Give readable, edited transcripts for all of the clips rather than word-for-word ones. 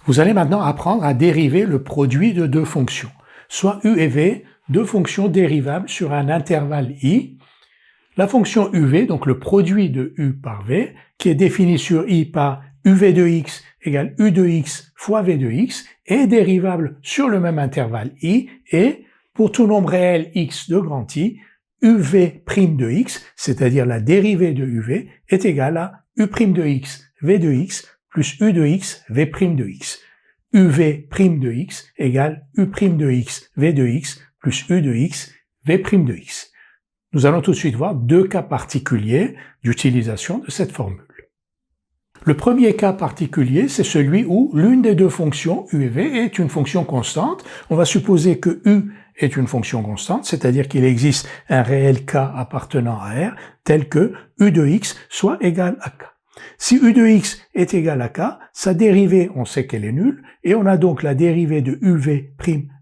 Vous allez maintenant apprendre à dériver le produit de deux fonctions, soit u et v, deux fonctions dérivables sur un intervalle i. La fonction uv, donc le produit de u par v, qui est défini sur i par uv de x égale u de x fois v de x, est dérivable sur le même intervalle i, et pour tout nombre réel x de grand I, uv' de x, c'est-à-dire la dérivée de uv, est égale à u' de x v de x plus u de x v' de x. uv' de x égale u' de x v de x plus u de x v' de x. Nous allons tout de suite voir deux cas particuliers d'utilisation de cette formule. Le premier cas particulier, c'est celui où l'une des deux fonctions, u et v, est une fonction constante. On va supposer que u est une fonction constante, c'est-à-dire qu'il existe un réel k appartenant à R, tel que u de x soit égal à k. Si u de x est égal à k, sa dérivée, on sait qu'elle est nulle, et on a donc la dérivée de uv'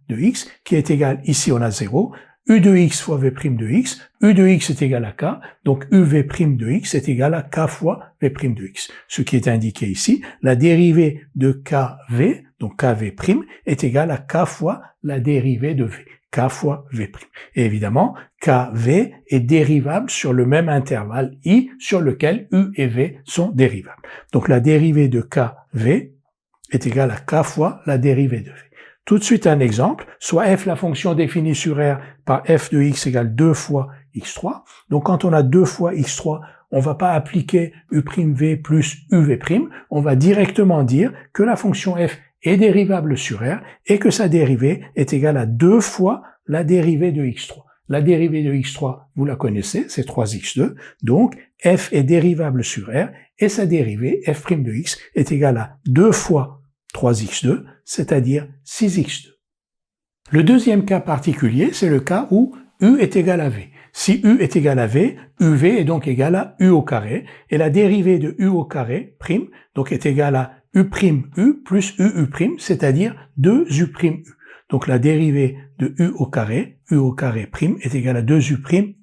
de x, qui est égale, ici on a 0, u de x fois v' de x, u de x est égal à k, donc uv' de x est égal à k fois v' de x. Ce qui est indiqué ici, la dérivée de kv, donc kv' est égale à k fois la dérivée de v, k fois v'. Et évidemment, kv est dérivable sur le même intervalle i sur lequel u et v sont dérivables. Donc la dérivée de kv est égale à k fois la dérivée de v. Tout de suite un exemple, soit f la fonction définie sur R par f de x égale 2 fois x3. Donc quand on a 2 fois x3, on va pas appliquer u'v plus uv', on va directement dire que la fonction f est dérivable sur R et que sa dérivée est égale à 2 fois la dérivée de x3. La dérivée de x3, vous la connaissez, c'est 3x2, donc f est dérivable sur R et sa dérivée f' de x est égale à 2 fois 3x2, c'est-à-dire 6x2. Le deuxième cas particulier, c'est le cas où u est égal à v. Si u est égal à v, uv est donc égal à u au carré, et la dérivée de u au carré, prime, donc est égale à u' plus uu', c'est-à-dire 2u'. Donc la dérivée de u au carré prime, est égale à 2u'.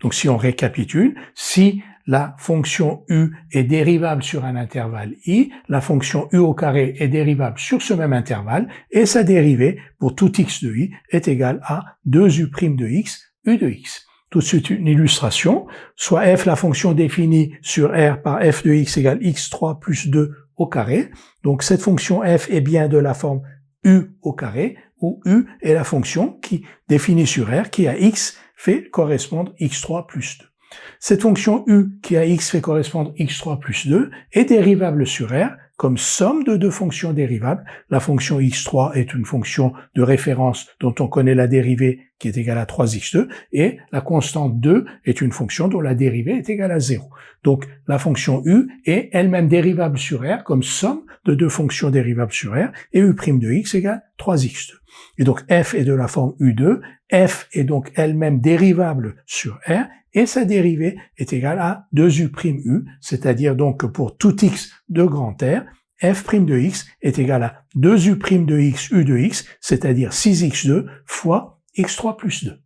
Donc si on récapitule, si la fonction u est dérivable sur un intervalle i, la fonction u au carré est dérivable sur ce même intervalle, et sa dérivée pour tout x de i est égale à 2u' de x, u de x. Tout de suite une illustration, soit f la fonction définie sur R par f de x égale x3 plus 2 au carré. Donc cette fonction f est bien de la forme u au carré, où u est la fonction qui définie sur R qui à x fait correspondre x3 plus 2. Cette fonction u qui à x fait correspondre x3 plus 2 est dérivable sur R comme somme de deux fonctions dérivables. La fonction x3 est une fonction de référence dont on connaît la dérivée qui est égale à 3x2 et la constante 2 est une fonction dont la dérivée est égale à 0. Donc la fonction u est elle-même dérivable sur R comme somme de deux fonctions dérivables sur R et u' de x égale 3x2. Et donc f est de la forme u2, f est donc elle-même dérivable sur R et sa dérivée est égale à 2u', c'est-à-dire donc que pour tout x de grand R, f' de x est égal à 2u' de x u de x, c'est-à-dire 6x2 fois x3 plus 2.